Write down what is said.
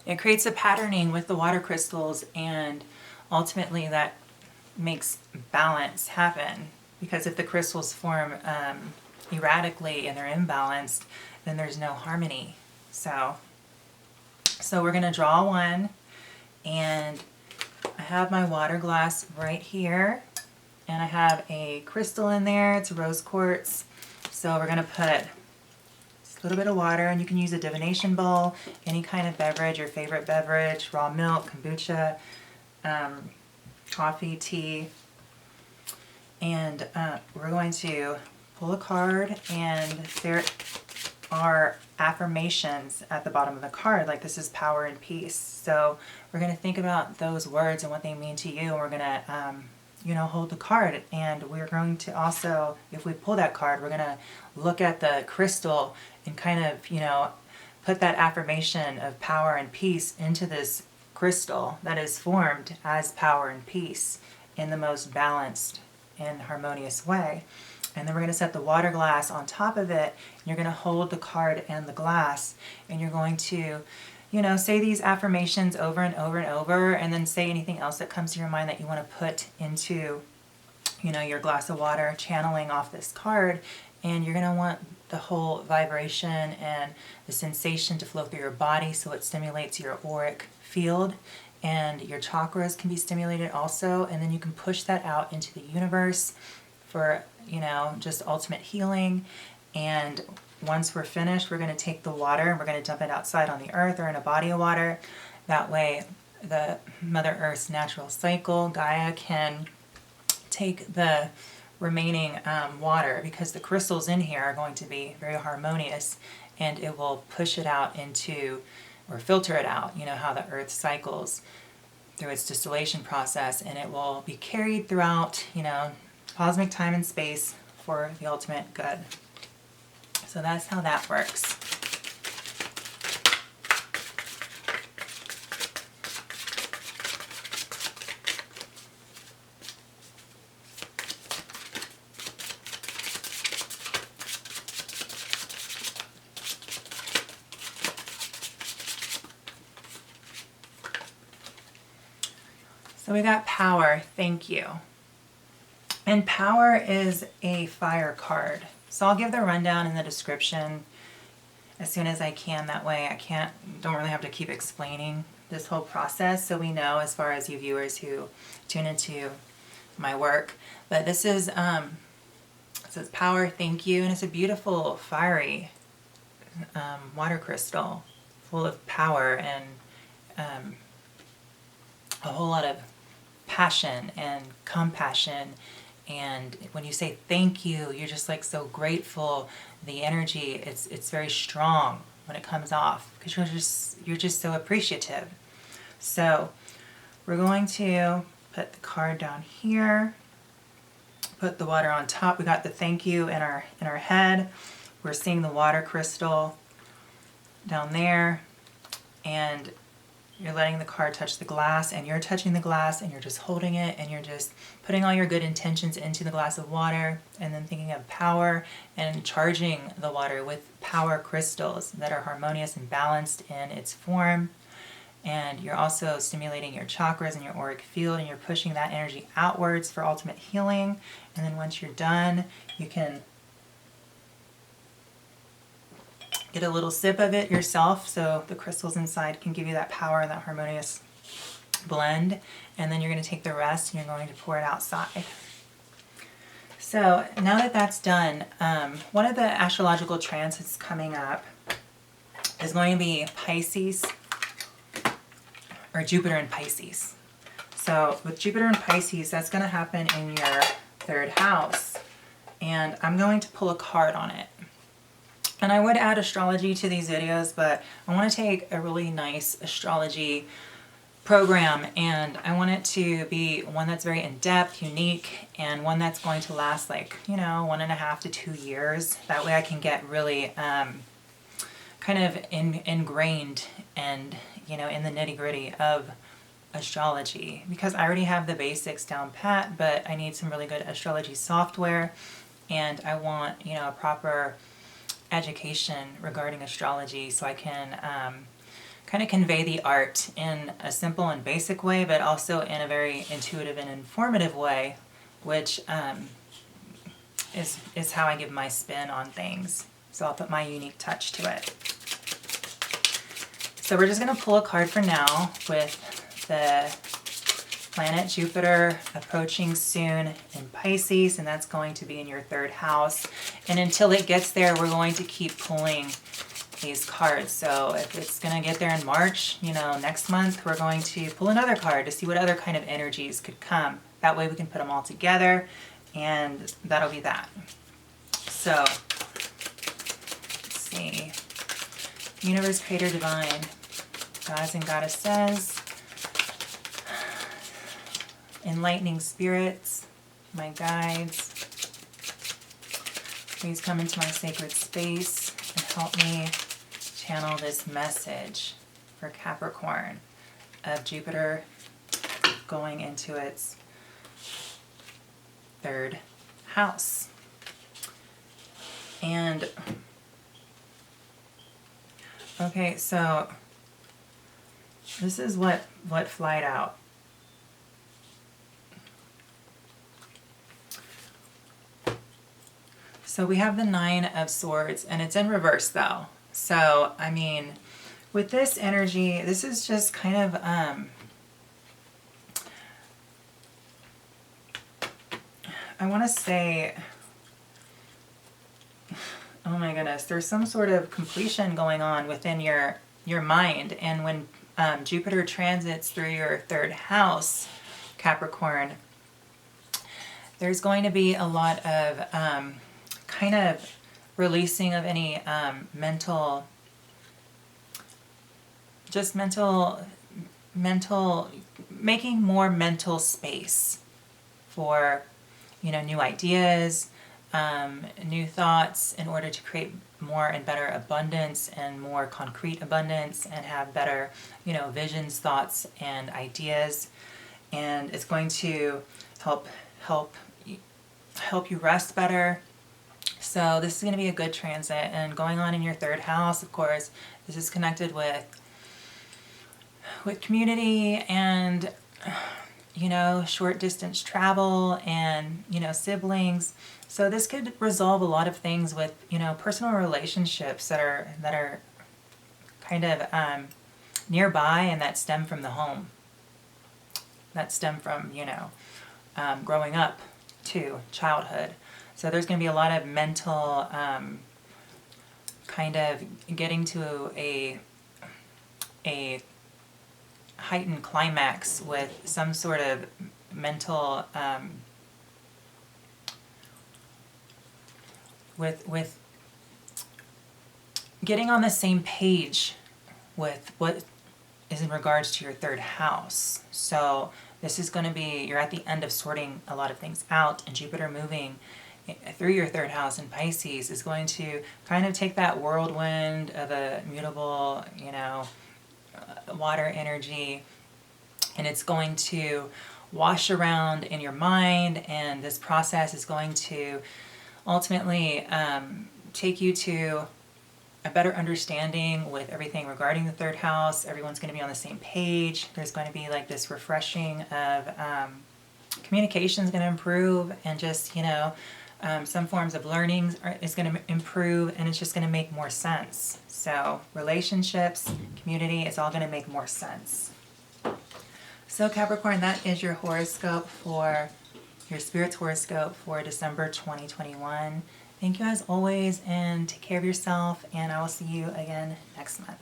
it creates a patterning with the water crystals, and ultimately that makes balance happen. Because if the crystals form erratically and they're imbalanced, then there's no harmony. So we're going to draw one, and I have my water glass right here, and I have a crystal in there. It's rose quartz. So we're going to put just a little bit of water, and you can use a divination bowl, any kind of beverage, your favorite beverage, raw milk, kombucha, coffee, tea. And we're going to pull a card, and there are affirmations at the bottom of the card, like this is power and peace. So we're going to think about those words and what they mean to you, and we're going to hold the card. And we're going to also, if we pull that card, we're going to look at the crystal and kind of put that affirmation of power and peace into this crystal that is formed as power and peace in the most balanced and harmonious way. And then we're going to set the water glass on top of it. And you're going to hold the card and the glass, and you're going to, say these affirmations over and over and over, and then say anything else that comes to your mind that you want to put into, your glass of water, channeling off this card. And you're going to want the whole vibration and the sensation to flow through your body, so it stimulates your auric field, and your chakras can be stimulated also. And then you can push that out into the universe for just ultimate healing. And once we're finished, we're going to take the water and we're going to dump it outside on the earth or in a body of water. That way the Mother Earth's natural cycle, Gaia, can take the remaining water, because the crystals in here are going to be very harmonious, and it will push it out into, or filter it out, how the earth cycles through its distillation process, and it will be carried throughout cosmic time and space for the ultimate good. So that's how that works. So we got power, thank you. And power is a fire card. So I'll give the rundown in the description as soon as I can. That way don't really have to keep explaining this whole process, so we know, as far as you viewers who tune into my work. But this is, it says power, thank you. And it's a beautiful, fiery water crystal full of power and a whole lot of passion and compassion. And when you say thank you, you're just like so grateful. The energy, it's very strong when it comes off, because you're just so appreciative. So we're going to put the card down here, put the water on top. We got the thank you in our head. We're seeing the water crystal down there, and you're letting the card touch the glass, and you're touching the glass, and you're just holding it, and you're just putting all your good intentions into the glass of water, and then thinking of power and charging the water with power crystals that are harmonious and balanced in its form. And you're also stimulating your chakras and your auric field, and you're pushing that energy outwards for ultimate healing. And then once you're done, you can get a little sip of it yourself, so the crystals inside can give you that power and that harmonious blend. And then you're going to take the rest and you're going to pour it outside. So now that that's done, one of the astrological transits coming up is going to be Pisces, or Jupiter in Pisces. So with Jupiter in Pisces, that's going to happen in your third house. And I'm going to pull a card on it. And I would add astrology to these videos, but I want to take a really nice astrology program, and I want it to be one that's very in-depth, unique, and one that's going to last like, 1.5 to 2 years. That way I can get really kind of ingrained and, in the nitty-gritty of astrology, because I already have the basics down pat, but I need some really good astrology software, and I want, a proper education regarding astrology, so I can kind of convey the art in a simple and basic way, but also in a very intuitive and informative way, which is how I give my spin on things. So I'll put my unique touch to it. So we're just going to pull a card for now with the planet Jupiter approaching soon in Pisces, and that's going to be in your 3rd house. And until it gets there, we're going to keep pulling these cards. So if it's going to get there in March, you know, next month, we're going to pull another card to see what other kind of energies could come. That way we can put them all together, and that'll be that. So let's see. Universe, Creator, Divine, gods and goddesses, enlightening spirits, my guides, please come into my sacred space and help me channel this message for Capricorn of Jupiter going into its 3rd house. And okay, so this is what flied out. So we have the 9 of Swords, and it's in reverse though. So, I mean, with this energy, this is just kind of, I want to say, oh my goodness, there's some sort of completion going on within your mind. And when Jupiter transits through your 3rd house, Capricorn, there's going to be a lot of kind of releasing of any mental, making more mental space for, you know, new ideas, new thoughts, in order to create more and better abundance and more concrete abundance, and have better, you know, visions, thoughts, and ideas. And it's going to help you rest better. So this is going to be a good transit, and going on in your 3rd house, of course, this is connected with community and, you know, short distance travel and, you know, siblings. So this could resolve a lot of things with, you know, personal relationships that are kind of nearby, and that stem from the home, that stem from, you know, growing up to childhood. So there's going to be a lot of mental, kind of getting to a heightened climax with some sort of mental, with getting on the same page with what is in regards to your 3rd house. So this is going to be, you're at the end of sorting a lot of things out, and Jupiter moving through your 3rd house in Pisces is going to kind of take that whirlwind of a mutable, you know, water energy, and it's going to wash around in your mind, and this process is going to ultimately take you to a better understanding with everything regarding the 3rd house. Everyone's going to be on the same page. There's going to be like this refreshing of communication is going to improve, and just, you know, some forms of learning is going to improve, and it's just going to make more sense. So relationships, community, it's all going to make more sense. So Capricorn, that is your horoscope for your Spirit's horoscope for December 2021. Thank you as always, and take care of yourself, and I will see you again next month.